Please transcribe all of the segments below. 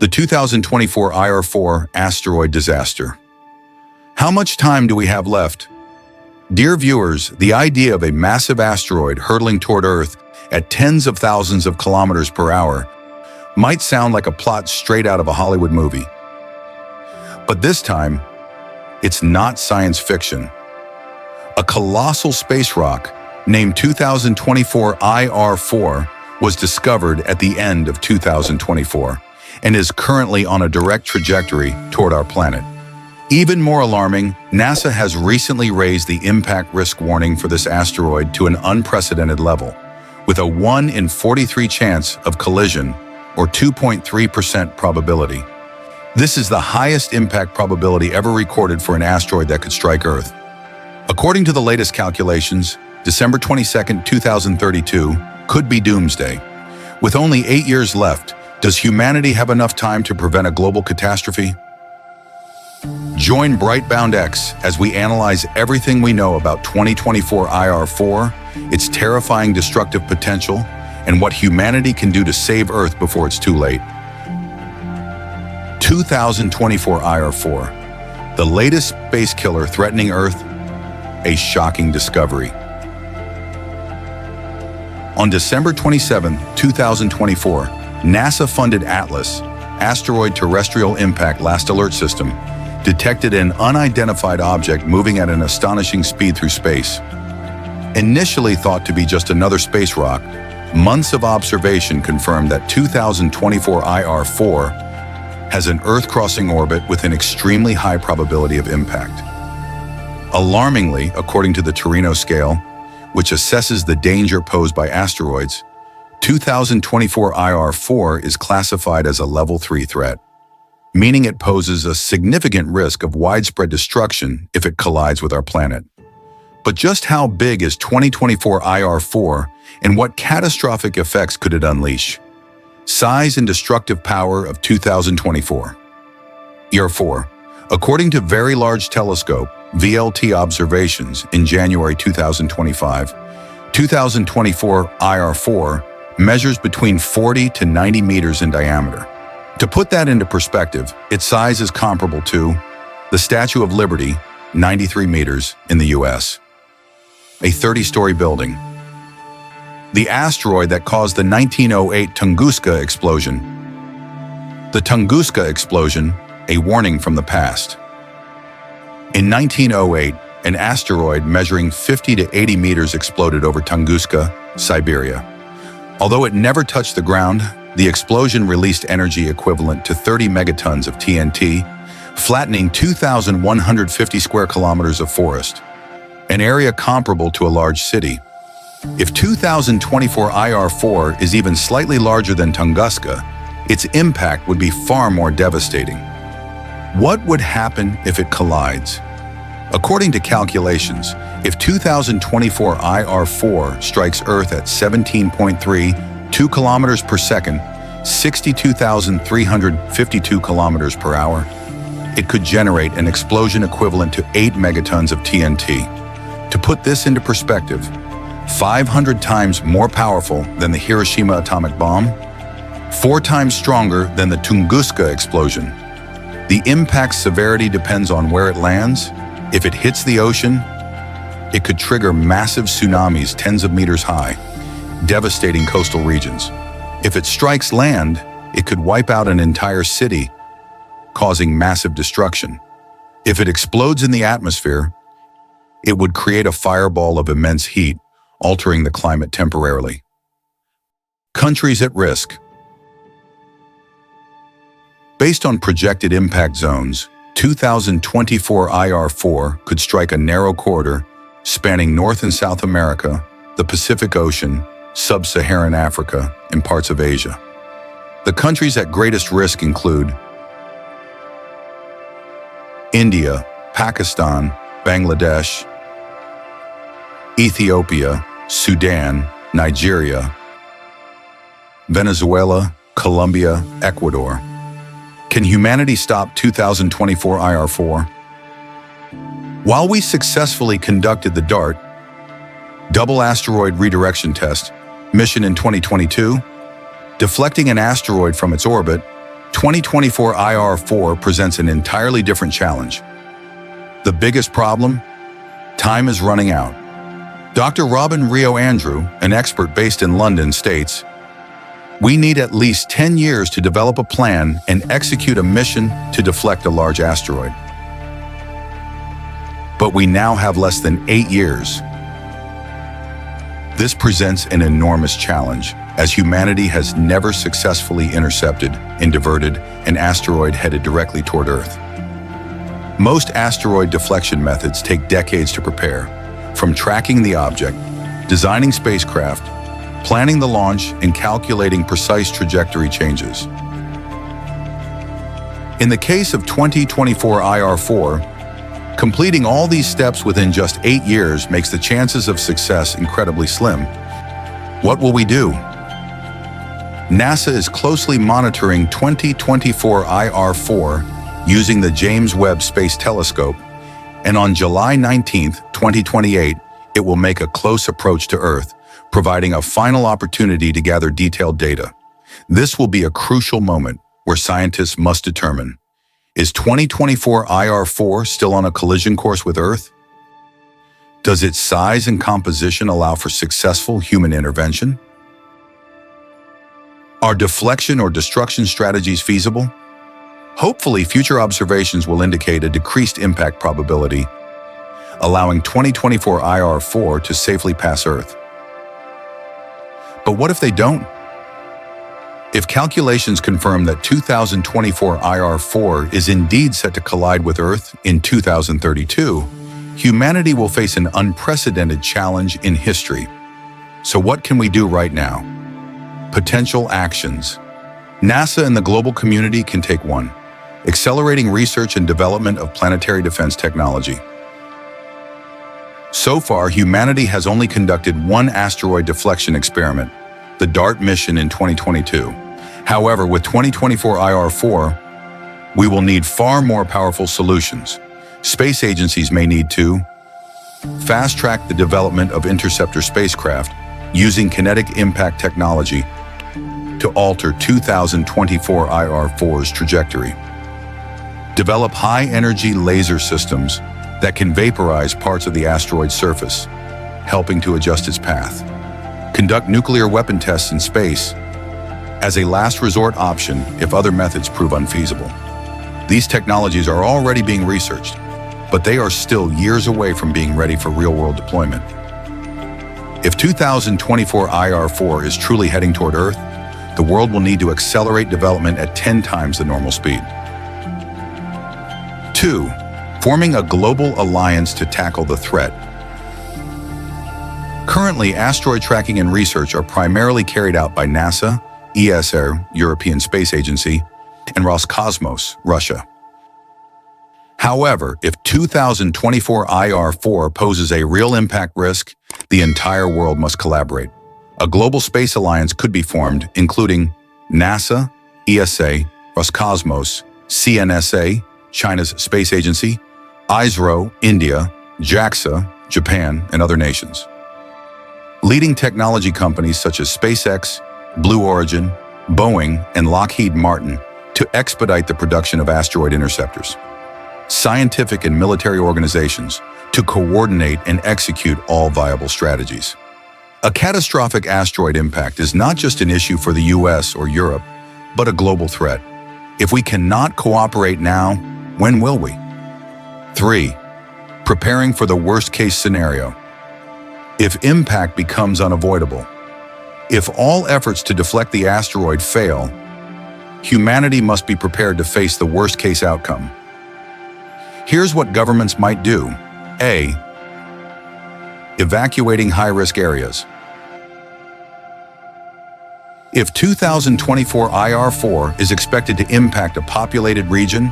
The 2024 IR4 asteroid disaster. How much time do we have left? Dear viewers, the idea of a massive asteroid hurtling toward Earth at tens of thousands of kilometers per hour might sound like a plot straight out of a Hollywood movie. But this time, it's not science fiction. A colossal space rock named 2024 IR4 was discovered at the end of 2024 and is currently on a direct trajectory toward our planet. Even more alarming, NASA has recently raised the impact risk warning for this asteroid to an unprecedented level, with a 1 in 43 chance of collision, or 2.3% probability. This is the highest impact probability ever recorded for an asteroid that could strike Earth. According to the latest calculations, December 22, 2032 could be Doomsday. With only 8 years left, does humanity have enough time to prevent a global catastrophe? Join BrightBoundX as we analyze everything we know about 2024 IR4, its terrifying destructive potential, and what humanity can do to save Earth before it's too late. 2024 IR4, the latest space killer threatening Earth, a shocking discovery. On December 27, 2024, NASA-funded ATLAS, Asteroid Terrestrial Impact Last Alert System, detected an unidentified object moving at an astonishing speed through space. Initially thought to be just another space rock, months of observation confirmed that 2024 IR4 has an Earth-crossing orbit with an extremely high probability of impact. Alarmingly, according to the Torino scale, which assesses the danger posed by asteroids, 2024 IR4 is classified as a Level 3 threat, meaning it poses a significant risk of widespread destruction if it collides with our planet. But just how big is 2024 IR4, and what catastrophic effects could it unleash? Size and destructive power of 2024. IR4. According to Very Large Telescope, VLT observations in January 2025, 2024 IR4 measures between 40 to 90 meters in diameter. To put that into perspective, its size is comparable to the Statue of Liberty, 93 meters, in the US, a 30-story building. The asteroid that caused the 1908 Tunguska explosion. The Tunguska explosion, a warning from the past. In 1908, an asteroid measuring 50 to 80 meters exploded over Tunguska, Siberia. Although it never touched the ground, the explosion released energy equivalent to 30 megatons of TNT, flattening 2,150 square kilometers of forest, an area comparable to a large city. If 2024 IR4 is even slightly larger than Tunguska, its impact would be far more devastating. What would happen if it collides? According to calculations, if 2024 IR4 strikes Earth at 17.32 kilometers per second, 62,352 kilometers per hour, it could generate an explosion equivalent to 8 megatons of TNT. To put this into perspective, 500 times more powerful than the Hiroshima atomic bomb, 4 times stronger than the Tunguska explosion. The impact's severity depends on where it lands. If it hits the ocean, it could trigger massive tsunamis tens of meters high, devastating coastal regions. If it strikes land, it could wipe out an entire city, causing massive destruction. If it explodes in the atmosphere, it would create a fireball of immense heat, altering the climate temporarily. Countries at risk. Based on projected impact zones, 2024 IR4 could strike a narrow corridor spanning North and South America, the Pacific Ocean, Sub-Saharan Africa, and parts of Asia. The countries at greatest risk include India, Pakistan, Bangladesh, Ethiopia, Sudan, Nigeria, Venezuela, Colombia, Ecuador. Can humanity stop 2024 IR4? While we successfully conducted the DART, Double Asteroid Redirection Test, mission in 2022, deflecting an asteroid from its orbit, 2024 IR4 presents an entirely different challenge. The biggest problem? Time is running out. Dr. Robin Rio Andrew, an expert based in London, states, "We need at least 10 years to develop a plan and execute a mission to deflect a large asteroid. But we now have less than 8 years. This presents an enormous challenge, as humanity has never successfully intercepted and diverted an asteroid headed directly toward Earth. Most asteroid deflection methods take decades to prepare, from tracking the object, designing spacecraft, planning the launch, and calculating precise trajectory changes. In the case of 2024 IR4, completing all these steps within just 8 years makes the chances of success incredibly slim. What will we do? NASA is closely monitoring 2024 IR4 using the James Webb Space Telescope, and on July 19, 2028, it will make a close approach to Earth, providing a final opportunity to gather detailed data. This will be a crucial moment where scientists must determine, is 2024 IR4 still on a collision course with Earth? Does its size and composition allow for successful human intervention? Are deflection or destruction strategies feasible? Hopefully, future observations will indicate a decreased impact probability, allowing 2024 IR4 to safely pass Earth. But what if they don't? If calculations confirm that 2024 IR4 is indeed set to collide with Earth in 2032, humanity will face an unprecedented challenge in history. So what can we do right now? Potential actions. NASA and the global community can take one: accelerating research and development of planetary defense technology. So far, humanity has only conducted one asteroid deflection experiment, the DART mission in 2022. However, with 2024 IR4, we will need far more powerful solutions. Space agencies may need to fast-track the development of interceptor spacecraft using kinetic impact technology to alter 2024 IR4's trajectory. Develop high-energy laser systems that can vaporize parts of the asteroid's surface, helping to adjust its path. Conduct nuclear weapon tests in space as a last resort option if other methods prove unfeasible. These technologies are already being researched, but they are still years away from being ready for real-world deployment. If 2024 IR4 is truly heading toward Earth, the world will need to accelerate development at 10 times the normal speed. 2. Forming a global alliance to tackle the threat. Currently, asteroid tracking and research are primarily carried out by NASA, ESA, European Space Agency, and Roscosmos, Russia. However, if 2024 IR4 poses a real impact risk, the entire world must collaborate. A global space alliance could be formed, including NASA, ESA, Roscosmos, CNSA, China's space agency, ISRO, India, JAXA, Japan, and other nations. Leading technology companies such as SpaceX, Blue Origin, Boeing, and Lockheed Martin to expedite the production of asteroid interceptors. Scientific and military organizations to coordinate and execute all viable strategies. A catastrophic asteroid impact is not just an issue for the US or Europe, but a global threat. If we cannot cooperate now, when will we? 3. Preparing for the worst-case scenario. If impact becomes unavoidable, if all efforts to deflect the asteroid fail, humanity must be prepared to face the worst-case outcome. Here's what governments might do. A. Evacuating high-risk areas. If 2024 IR4 is expected to impact a populated region,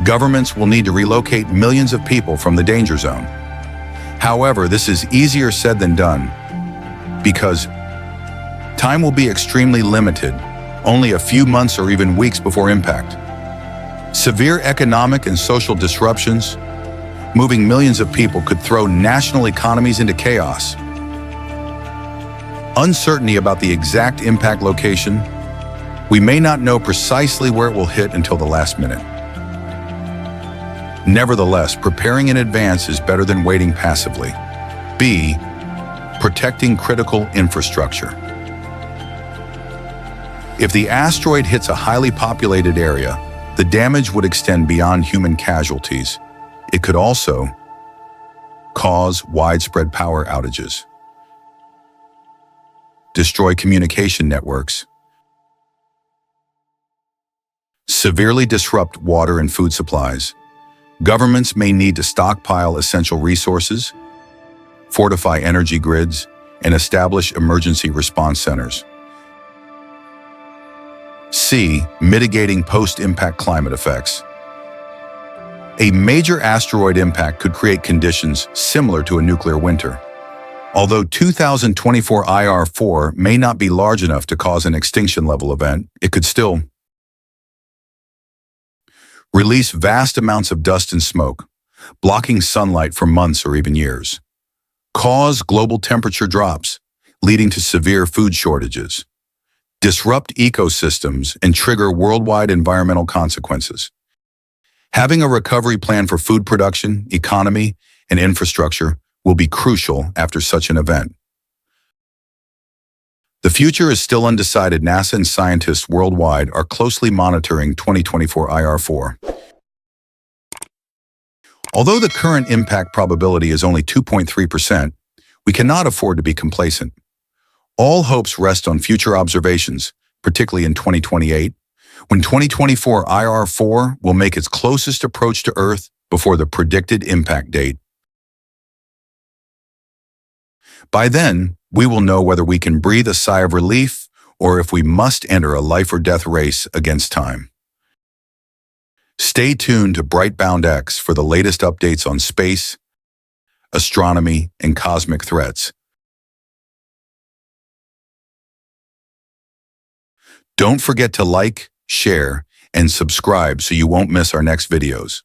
governments will need to relocate millions of people from the danger zone. However, this is easier said than done because time will be extremely limited, only a few months or even weeks before impact. Severe economic and social disruptions, moving millions of people, could throw national economies into chaos. Uncertainty about the exact impact location We may not know precisely where it will hit until the last minute. Nevertheless, preparing in advance is better than waiting passively. B. Protecting critical infrastructure. If the asteroid hits a highly populated area, the damage would extend beyond human casualties. It could also cause widespread power outages, destroy communication networks, severely disrupt water and food supplies. Governments may need to stockpile essential resources, fortify energy grids, and establish emergency response centers. C. Mitigating post-impact climate effects. A major asteroid impact could create conditions similar to a nuclear winter. Although 2024 IR4 may not be large enough to cause an extinction-level event, it could still release vast amounts of dust and smoke, blocking sunlight for months or even years. Cause global temperature drops, leading to severe food shortages. Disrupt ecosystems and trigger worldwide environmental consequences. Having a recovery plan for food production, economy, and infrastructure will be crucial after such an event. The future is still undecided. NASA and scientists worldwide are closely monitoring 2024 IR4. Although the current impact probability is only 2.3%, we cannot afford to be complacent. All hopes rest on future observations, particularly in 2028, when 2024 IR4 will make its closest approach to Earth before the predicted impact date. By then, we will know whether we can breathe a sigh of relief or if we must enter a life-or-death race against time. Stay tuned to BrightBoundX for the latest updates on space, astronomy, and cosmic threats. Don't forget to like, share, and subscribe so you won't miss our next videos.